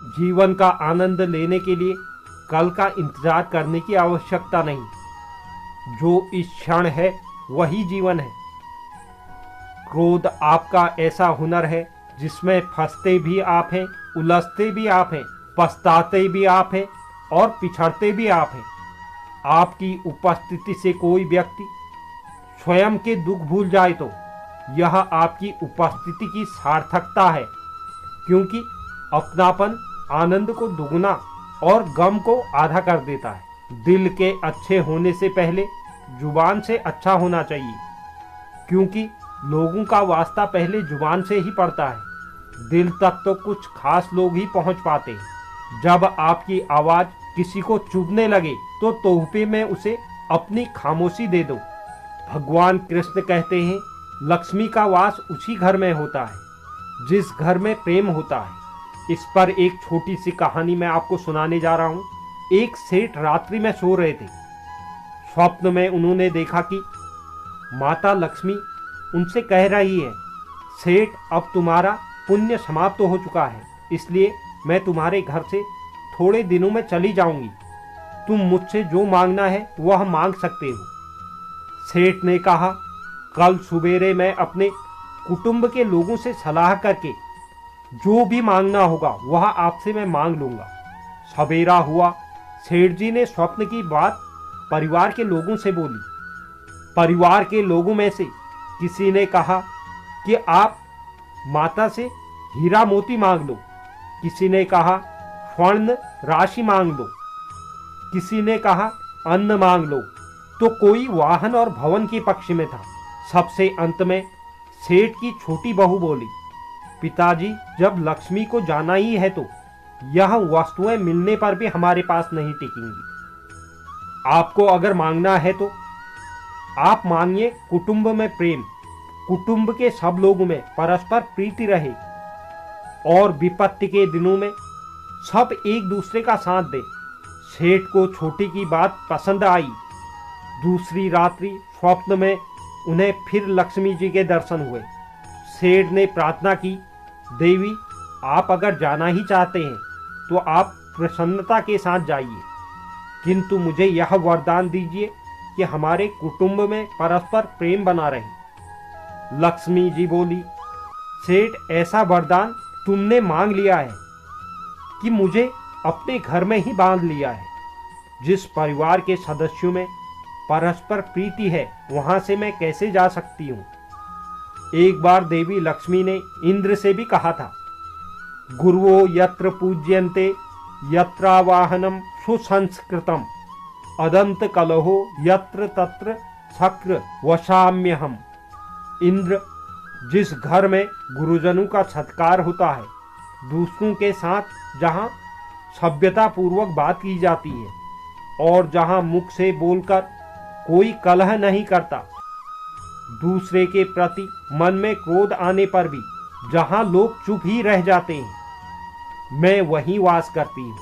जीवन का आनंद लेने के लिए कल का इंतजार करने की आवश्यकता नहीं। जो इस क्षण है वही जीवन है। क्रोध आपका ऐसा हुनर है जिसमें फंसते भी आप हैं, उलझते भी आप हैं, पछताते भी आप हैं और पिछड़ते भी आप हैं। आपकी उपस्थिति से कोई व्यक्ति स्वयं के दुख भूल जाए तो यह आपकी उपस्थिति की सार्थकता है, क्योंकि अपनापन आनंद को दुगना और गम को आधा कर देता है। दिल के अच्छे होने से पहले जुबान से अच्छा होना चाहिए, क्योंकि लोगों का वास्ता पहले जुबान से ही पड़ता है। दिल तक तो कुछ खास लोग ही पहुंच पाते हैं। जब आपकी आवाज किसी को चुभने लगे तो तोहफे में उसे अपनी खामोशी दे दो। भगवान कृष्ण कहते हैं, लक्ष्मी का वास उसी घर में होता है जिस घर में प्रेम होता है। इस पर एक छोटी सी कहानी मैं आपको सुनाने जा रहा हूँ। एक सेठ रात्रि में सो रहे थे। स्वप्न में उन्होंने देखा कि माता लक्ष्मी उनसे कह रही है, सेठ, अब तुम्हारा पुण्य समाप्त हो चुका है, इसलिए मैं तुम्हारे घर से थोड़े दिनों में चली जाऊंगी। तुम मुझसे जो मांगना है वह मांग सकते हो। सेठ ने कहा, कल सवेरे मैं अपने कुटुंब के लोगों से सलाह करके जो भी मांगना होगा वह आपसे मैं मांग लूंगा। सवेरा हुआ, सेठ जी ने स्वप्न की बात परिवार के लोगों से बोली। परिवार के लोगों में से किसी ने कहा कि आप माता से हीरा मोती मांग लो, किसी ने कहा स्वर्ण राशि मांग लो, किसी ने कहा अन्न मांग लो, तो कोई वाहन और भवन के पक्ष में था। सबसे अंत में सेठ की छोटी बहू बोली, पिताजी, जब लक्ष्मी को जाना ही है तो यह वस्तुएं मिलने पर भी हमारे पास नहीं टिकेंगी। आपको अगर मांगना है तो आप मांगिए कुटुंब में प्रेम, कुटुंब के सब लोगों में परस्पर प्रीति रहे और विपत्ति के दिनों में सब एक दूसरे का साथ दे। सेठ को छोटी की बात पसंद आई। दूसरी रात्रि स्वप्न में उन्हें फिर लक्ष्मी जी के दर्शन हुए। सेठ ने प्रार्थना की, देवी, आप अगर जाना ही चाहते हैं तो आप प्रसन्नता के साथ जाइए, किंतु मुझे यह वरदान दीजिए कि हमारे कुटुंब में परस्पर प्रेम बना रहे। लक्ष्मी जी बोली, सेठ, ऐसा वरदान तुमने मांग लिया है कि मुझे अपने घर में ही बांध लिया है। जिस परिवार के सदस्यों में परस्पर प्रीति है वहां से मैं कैसे जा सकती हूँ। एक बार देवी लक्ष्मी ने इंद्र से भी कहा था, गुरुवो यत्र पूज्यन्ते यत्रावाहनम सुसंस्कृतम अदंत कलहो यत्र तत्र शक्र वशाम्यहम। इंद्र, जिस घर में गुरुजनों का सत्कार होता है, दूसरों के साथ जहाँ सभ्यता पूर्वक बात की जाती है और जहाँ मुख से बोलकर कोई कलह नहीं करता, दूसरे के प्रति मन में क्रोध आने पर भी जहाँ लोग चुप ही रह जाते हैं, मैं वहीं वास करती हूँ।